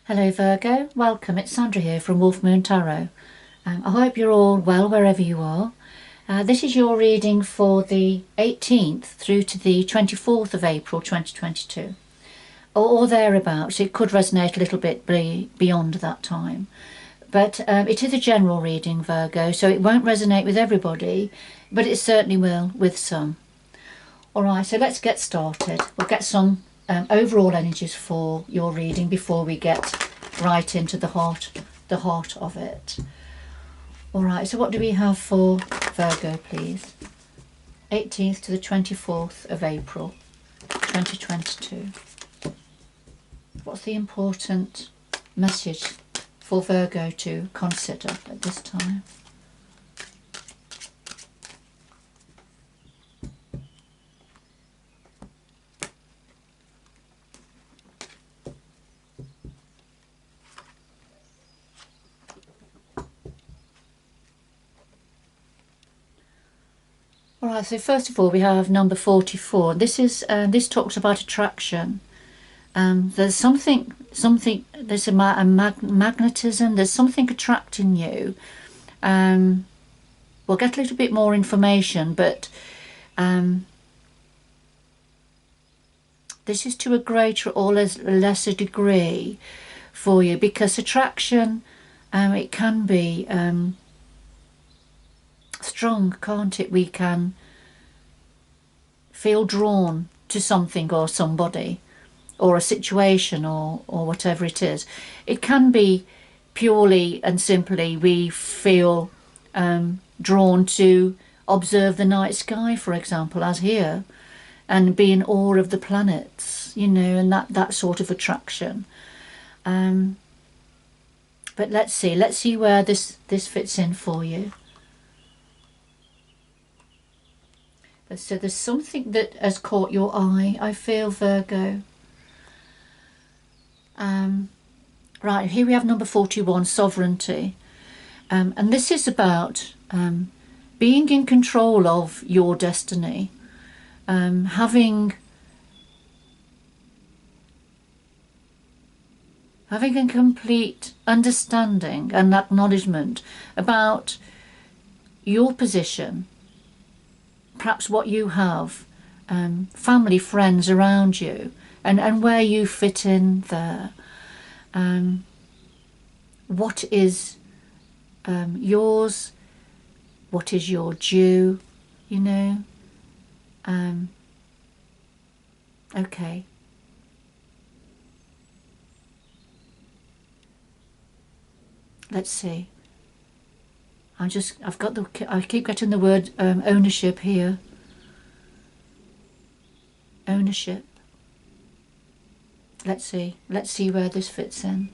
Hello Virgo, welcome. It's Sandra here from Wolf Moon Tarot. I hope you're all well wherever you are. This is your reading for the 18th through to the 24th of April 2022, or thereabouts. It could resonate a little bit beyond that time. But it is a general reading, Virgo, so it won't resonate with everybody, but it certainly will with some. Alright, so let's get started. We'll get some overall energies for your reading before we get right into the heart of it. Alright, so what do we have for Virgo, please? 18th to the 24th of April 2022. What's the important message for Virgo to consider at this time? Alright, so first of all we have number 44. This talks about attraction. There's something, there's a magnetism, there's something attracting you. We'll get a little bit more information, but this is to a greater or lesser degree for you, because attraction, it can be strong, can't it? We can feel drawn to something or somebody or a situation or whatever it is. It can be purely and simply we feel drawn to observe the night sky, for example, as here, and be in awe of the planets, you know, and that sort of attraction. But let's see where this fits in for you. So there's something that has caught your eye, I feel, Virgo. Right, here we have number 41, sovereignty. And this is about being in control of your destiny, having a complete understanding and acknowledgement about your position, perhaps what you have, family, friends around you, and where you fit in there. What is yours, what is your due, you know. Okay. Let's see. I keep getting the word ownership here. Ownership. Let's see where this fits in.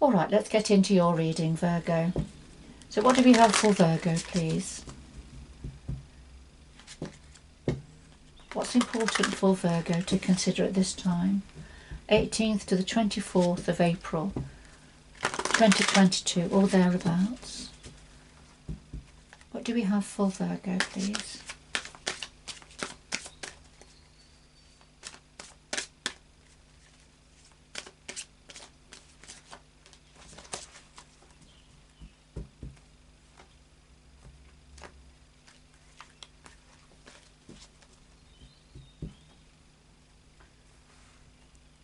All right, let's get into your reading, Virgo. So what do we have for Virgo, please? What's important for Virgo to consider at this time? 18th to the 24th of April 2022, or thereabouts. What do we have for Virgo, please?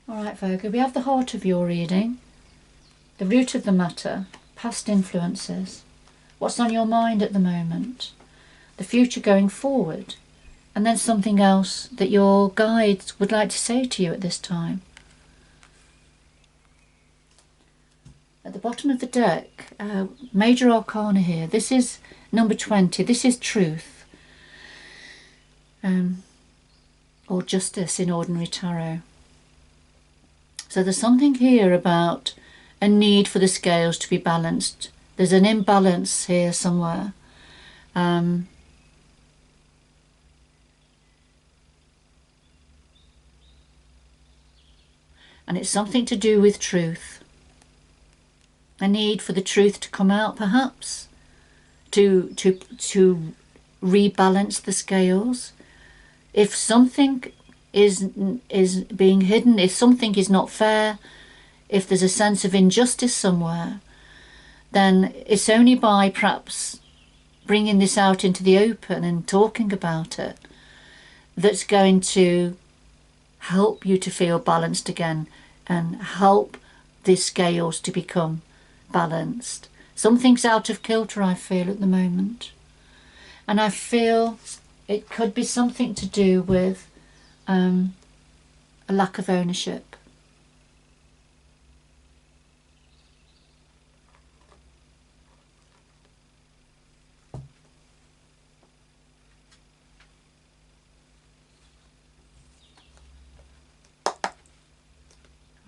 Alright, Virgo, we have the heart of your reading, the root of the matter, past influences, what's on your mind at the moment, the future going forward, and then something else that your guides would like to say to you at this time. At the bottom of the deck, major arcana here, this is number 20, this is truth, or justice in ordinary tarot. So there's something here about a need for the scales to be balanced. There's an imbalance here somewhere. And it's something to do with truth. A need for the truth to come out, perhaps, to rebalance the scales, if something is being hidden, if something is not fair, if there's a sense of injustice somewhere, then it's only by perhaps bringing this out into the open and talking about it that's going to help you to feel balanced again and help the scales to become balanced. Something's out of kilter, I feel, at the moment. And I feel it could be something to do with a lack of ownership.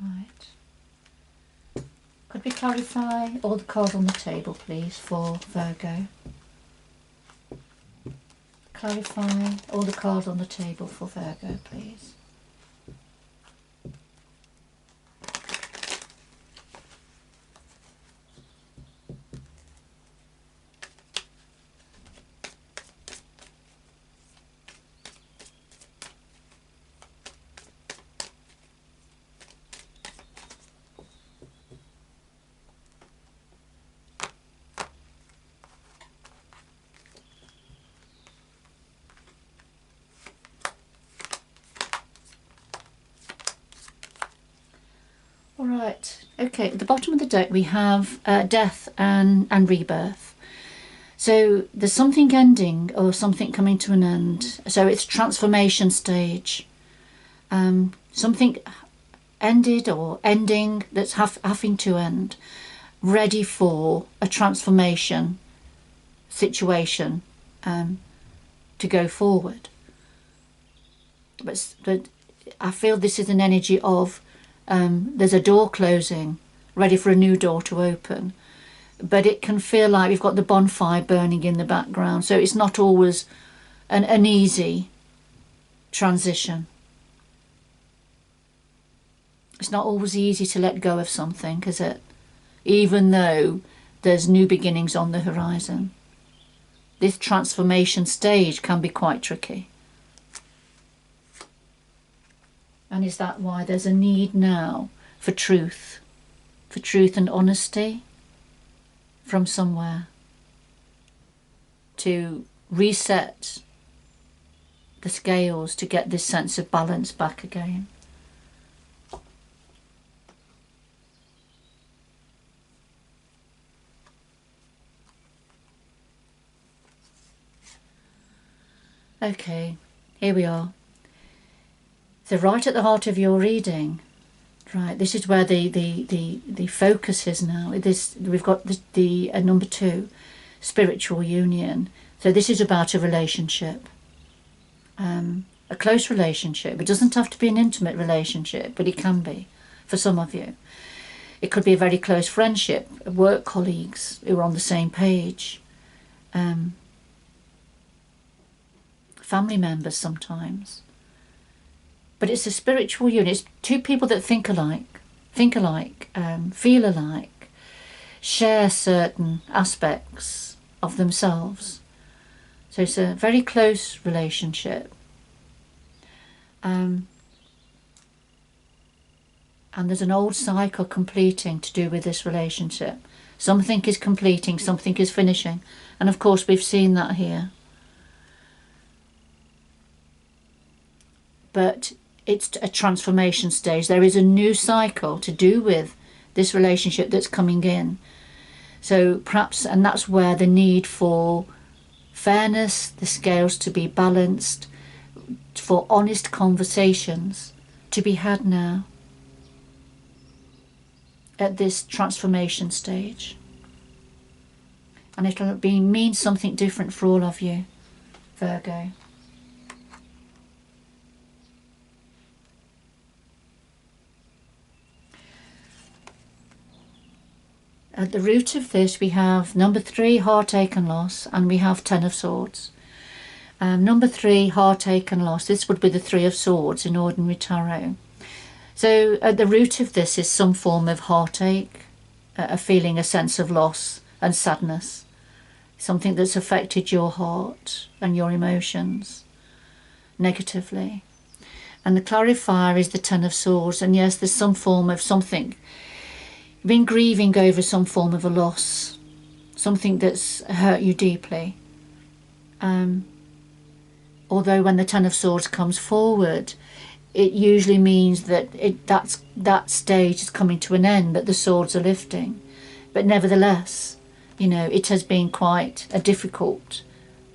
Right. Could we clarify all the cards on the table, please, for Virgo? Clarify all the cards on the table for Virgo, please. Alright, okay, at the bottom of the deck we have death and rebirth. So there's something ending or something coming to an end. So it's transformation stage. Something ended or ending that's having to end, ready for a transformation situation to go forward. But I feel this is an energy of there's a door closing, ready for a new door to open. But it can feel like we've got the bonfire burning in the background. So it's not always an easy transition. It's not always easy to let go of something, is it? Even though there's new beginnings on the horizon. This transformation stage can be quite tricky. And is that why there's a need now for truth and honesty from somewhere to reset the scales to get this sense of balance back again? Okay, here we are. So right at the heart of your reading, right, this is where the focus is now. We've got the number 2, spiritual union. So this is about a relationship, a close relationship. It doesn't have to be an intimate relationship, but it can be for some of you. It could be a very close friendship, work colleagues who are on the same page, family members sometimes. But it's a spiritual union. It's two people that think alike, feel alike, share certain aspects of themselves. So it's a very close relationship. And there's an old cycle completing to do with this relationship. Something is completing, something is finishing. And of course we've seen that here. But it's a transformation stage. There is a new cycle to do with this relationship that's coming in. So perhaps, and that's where the need for fairness, the scales to be balanced, for honest conversations to be had now at this transformation stage. And it'll mean something different for all of you, Virgo. At the root of this we have number 3, heartache and loss, and we have 10 of Swords. Number 3, heartache and loss. This would be the 3 of Swords in ordinary tarot. So at the root of this is some form of heartache, a feeling, a sense of loss and sadness, something that's affected your heart and your emotions negatively. And the clarifier is the Ten of Swords, and yes, there's some form of something. You've been grieving over some form of a loss, something that's hurt you deeply. Although when the Ten of Swords comes forward, it usually means that that stage is coming to an end, that the swords are lifting. But nevertheless, it has been quite a difficult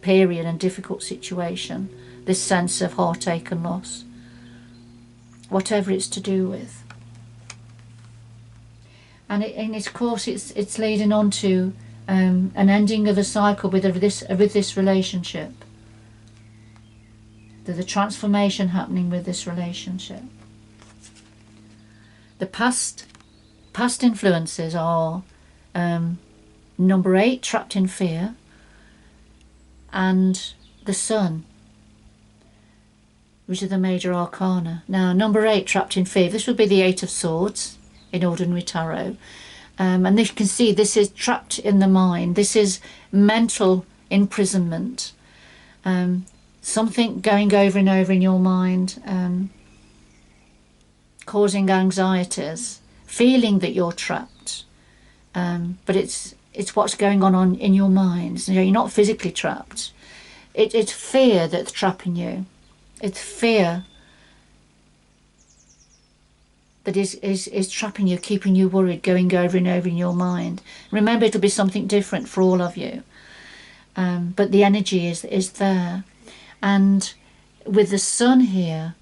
period and difficult situation, this sense of heartache and loss, whatever it's to do with. And of course it's leading on to an ending of a cycle with this relationship. There's a transformation happening with this relationship. The past influences are number 8, trapped in fear, and the Sun, which are the major arcana. Now, number 8, trapped in fear, this would be the 8 of Swords in ordinary tarot. And you can see this is trapped in the mind. This is mental imprisonment. Something going over and over in your mind, causing anxieties, feeling that you're trapped. But it's what's going on in your mind. You're not physically trapped. It's fear that's trapping you. It's fear that is trapping you, keeping you worried, going over and over in your mind. Remember, it'll be something different for all of you. But the energy is there. And with the Sun here,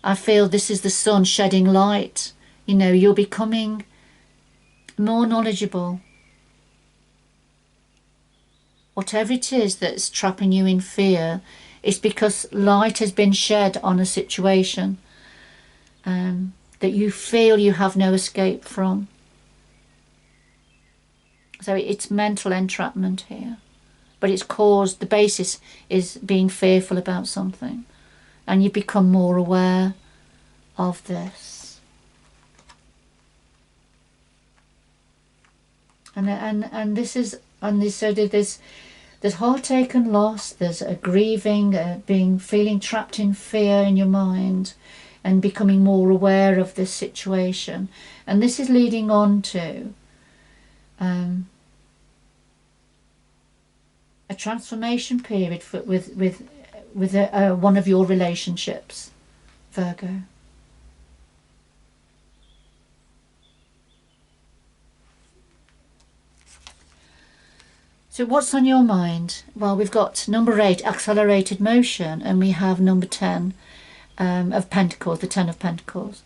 I feel this is the Sun shedding light. You're becoming more knowledgeable. Whatever it is that's trapping you in fear, it's because light has been shed on a situation that you feel you have no escape from. So it's mental entrapment here. But it's caused, the basis is being fearful about something. And you become more aware of this. And this is, so there's heartache and loss, there's a grieving, feeling trapped in fear in your mind, and becoming more aware of this situation. And this is leading on to a transformation period with one of your relationships, Virgo. So what's on your mind? Well, we've got number 8, accelerated motion, and we have number 10 of Pentacles, the 10 of Pentacles.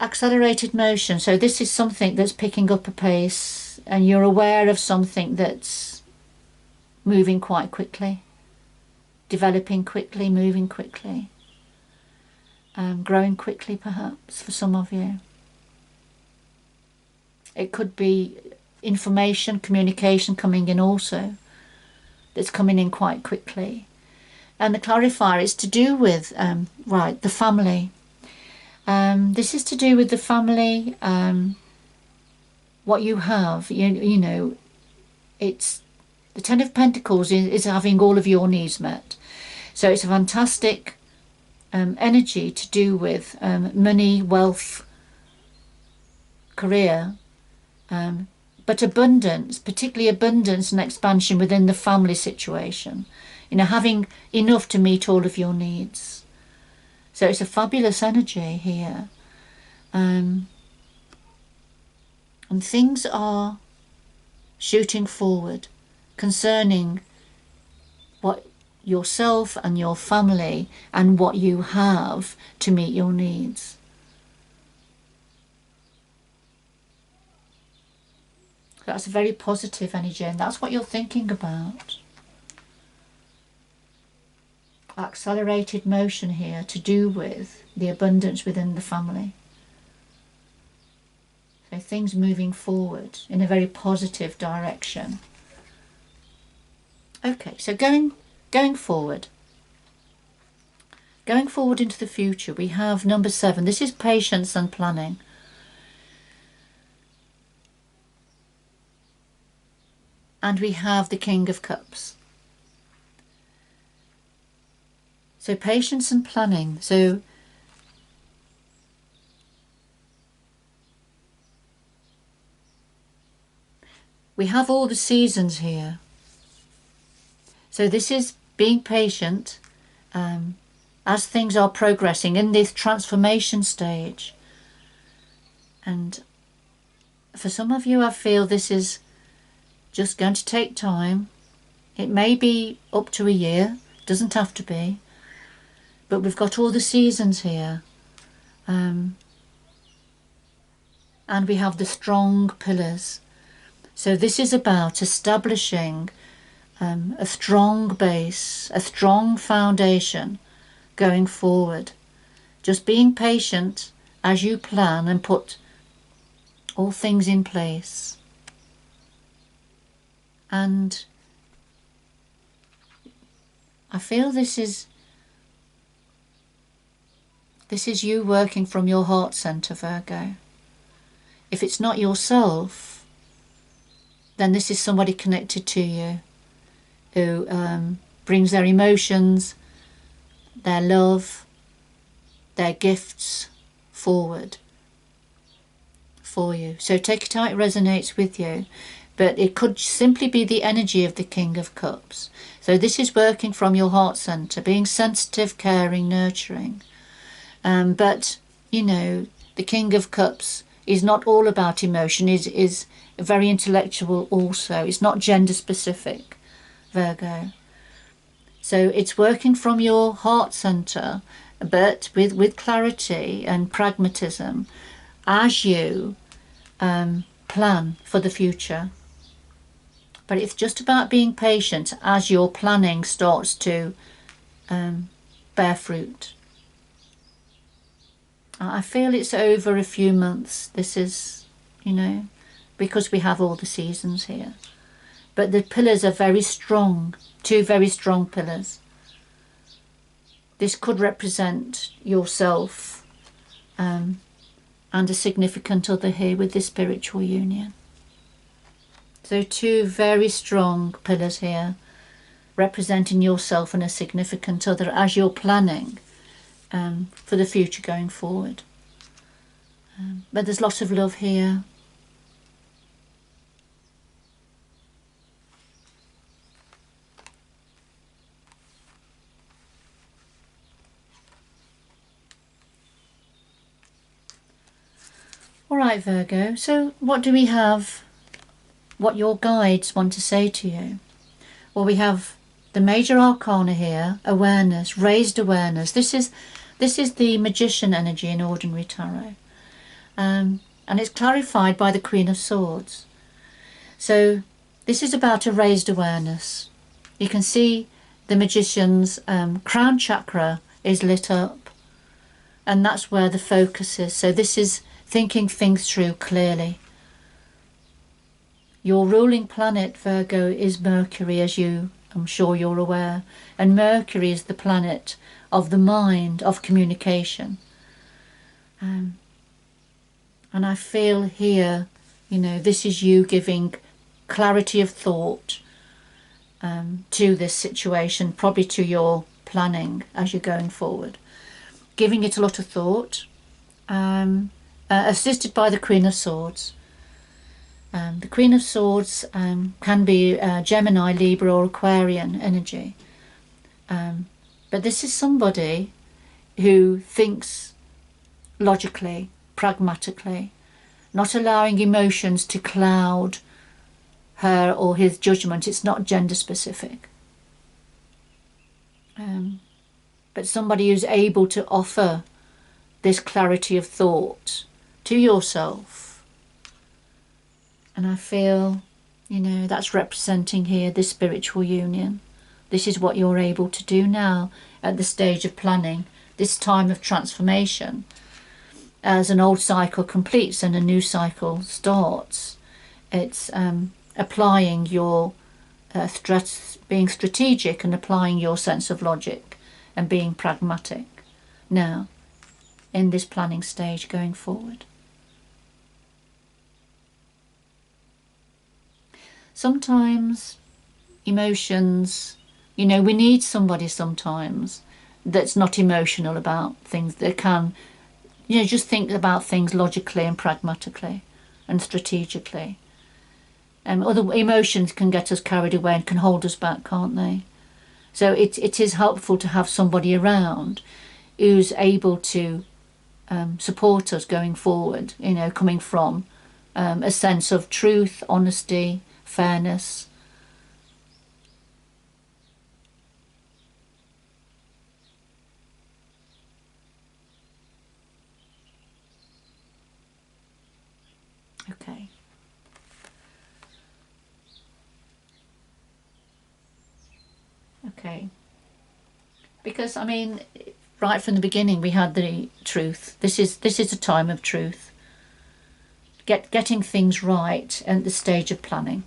Accelerated motion, so this is something that's picking up a pace, and you're aware of something that's moving quite quickly, developing quickly, moving quickly, growing quickly perhaps for some of you. It could be information, communication coming in also, that's coming in quite quickly. And the clarifier is to do with, the family. This is to do with the family, what you have, it's the 10 of Pentacles is having all of your needs met. So it's a fantastic energy to do with money, wealth, career, but abundance, particularly abundance and expansion within the family situation. Having enough to meet all of your needs. So it's a fabulous energy here. And things are shooting forward concerning what yourself and your family and what you have to meet your needs. That's a very positive energy, and that's what you're thinking about. Accelerated motion here to do with the abundance within the family. So things moving forward in a very positive direction. Okay, so going forward. Going forward into the future, we have number 7. This is patience and planning. And we have the King of Cups. So patience and planning. So we have all the seasons here. So this is being patient as things are progressing in this transformation stage. And for some of you, I feel this is just going to take time. It may be up to a year, doesn't have to be. But we've got all the seasons here. And we have the strong pillars. So this is about establishing a strong base, a strong foundation going forward. Just being patient as you plan and put all things in place. And I feel this is you working from your heart center, Virgo. If it's not yourself, then this is somebody connected to you who brings their emotions, their love, their gifts forward for you. So take it how it resonates with you. But it could simply be the energy of the King of Cups. So this is working from your heart center, being sensitive, caring, nurturing. But, you know, the King of Cups is not all about emotion, is very intellectual also. It's not gender specific, Virgo. So it's working from your heart center, but with clarity and pragmatism as you plan for the future. But it's just about being patient as your planning starts to bear fruit. I feel it's over a few months. This is, you know, because we have all the seasons here. But the pillars are very strong, two very strong pillars. This could represent yourself and a significant other here with this spiritual union. So two very strong pillars here, representing yourself and a significant other as you're planning for the future going forward. But there's lots of love here. All right, Virgo, so what do we have? What your guides want to say to you? Well, we have the major arcana here, awareness, raised awareness. This is the magician energy in ordinary tarot. And it's clarified by the Queen of Swords. So this is about a raised awareness. You can see the magician's crown chakra is lit up, and that's where the focus is. So this is thinking things through clearly. Your ruling planet, Virgo, is Mercury, as I'm sure you're aware. And Mercury is the planet of the mind, of communication. And I feel here, you know, this is you giving clarity of thought to this situation, probably to your planning as you're going forward. Giving it a lot of thought, assisted by the Queen of Swords. The Queen of Swords can be Gemini, Libra or Aquarian energy. But this is somebody who thinks logically, pragmatically, not allowing emotions to cloud her or his judgment. It's not gender specific. But somebody who's able to offer this clarity of thought to yourself. And I feel, you know, that's representing here this spiritual union. This is what you're able to do now at the stage of planning, this time of transformation. As an old cycle completes and a new cycle starts, it's applying your being strategic and applying your sense of logic and being pragmatic now in this planning stage going forward. Sometimes emotions, you know, we need somebody sometimes that's not emotional about things. They can, you know, just think about things logically and pragmatically and strategically. Other emotions can get us carried away and can hold us back, can't they? So it is helpful to have somebody around who's able to support us going forward, you know, coming from a sense of truth, honesty, fairness. Okay. Okay. Because I mean, right from the beginning we had the truth. This is a time of truth. Getting things right at the stage of planning.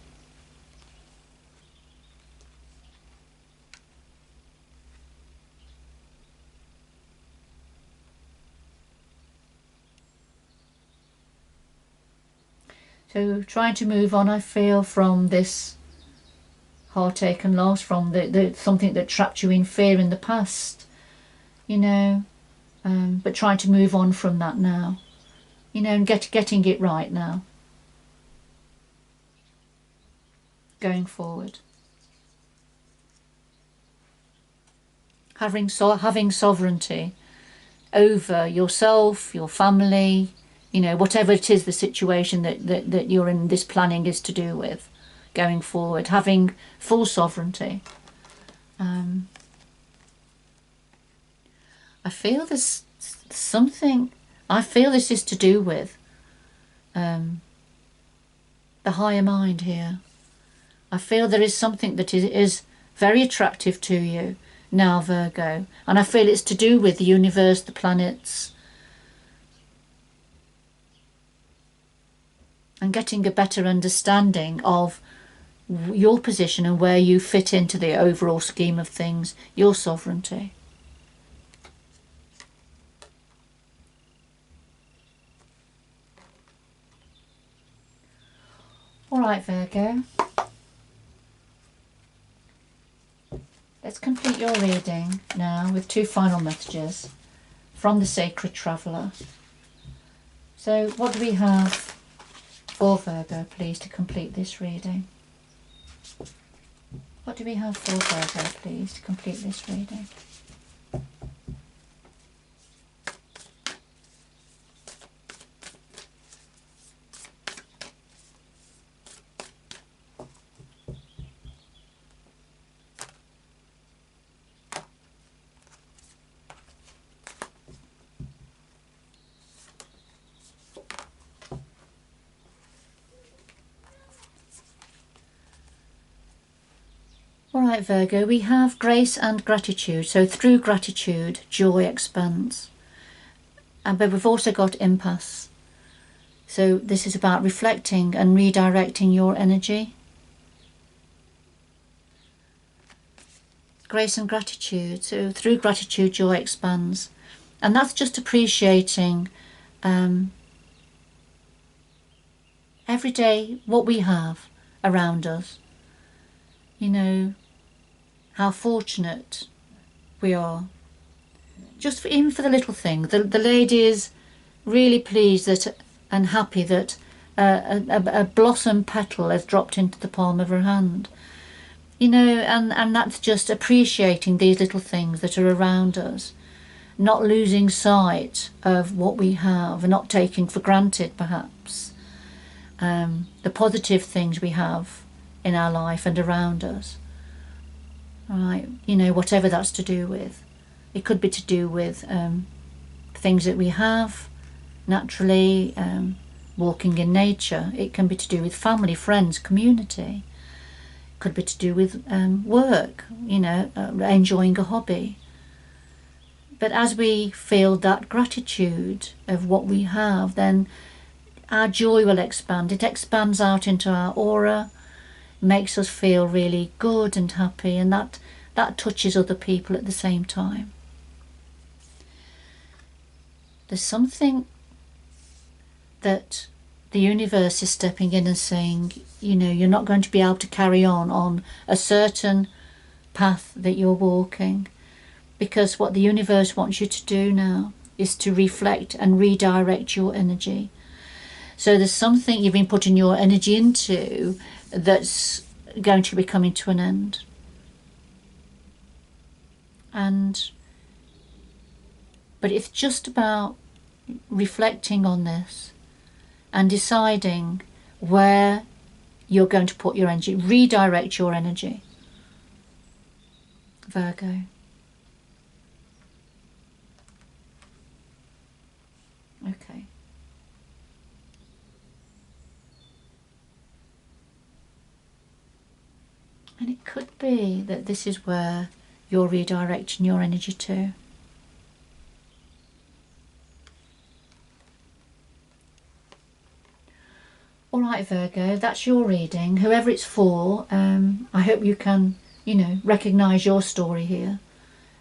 So trying to move on, I feel, from this heartache and loss, from the something that trapped you in fear in the past, you know, but trying to move on from that now, you know, and getting it right now, going forward. Having sovereignty over yourself, your family, you know, whatever it is the situation that you're in, this planning is to do with, going forward, having full sovereignty. I feel this something. I feel this is to do with the higher mind here. I feel there is something that is very attractive to you now, Virgo, and I feel it's to do with the universe, the planets, and getting a better understanding of your position and where you fit into the overall scheme of things, your sovereignty. All right, Virgo. Let's complete your reading now with two final messages from the Sacred Traveller. So what do we have for Virgo, please, to complete this reading? What do we have for Virgo, please, to complete this reading? All right, Virgo, we have grace and gratitude. So through gratitude, joy expands. But we've also got impasse. So this is about reflecting and redirecting your energy. Grace and gratitude. So through gratitude, joy expands. And that's just appreciating every day what we have around us. You know, how fortunate we are. Just for, even for the little thing. The lady is really pleased that and happy that a blossom petal has dropped into the palm of her hand. You know, and that's just appreciating these little things that are around us. Not losing sight of what we have and not taking for granted, perhaps, the positive things we have in our life and around us. Right, you know, whatever that's to do with. It could be to do with things that we have naturally, walking in nature. It can be to do with family, friends, community. It could be to do with work, you know, enjoying a hobby. But as we feel that gratitude of what we have, then our joy will expand. It expands out into our aura, makes us feel really good and happy, and that touches other people at the same time. There's something that the universe is stepping in and saying, you know, you're not going to be able to carry on a certain path that you're walking, because what the universe wants you to do now is to reflect and redirect your energy. So there's something you've been putting your energy into that's going to be coming to an end. But it's just about reflecting on this and deciding where you're going to put your energy, redirect your energy. Virgo. Okay. And it could be that this is where you're redirecting your energy to. Alright Virgo, that's your reading. Whoever it's for, I hope you can, recognise your story here.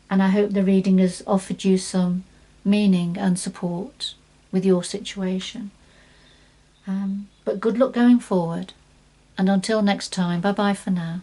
And I hope the reading has offered you some meaning and support with your situation. But good luck going forward. And until next time, bye bye for now.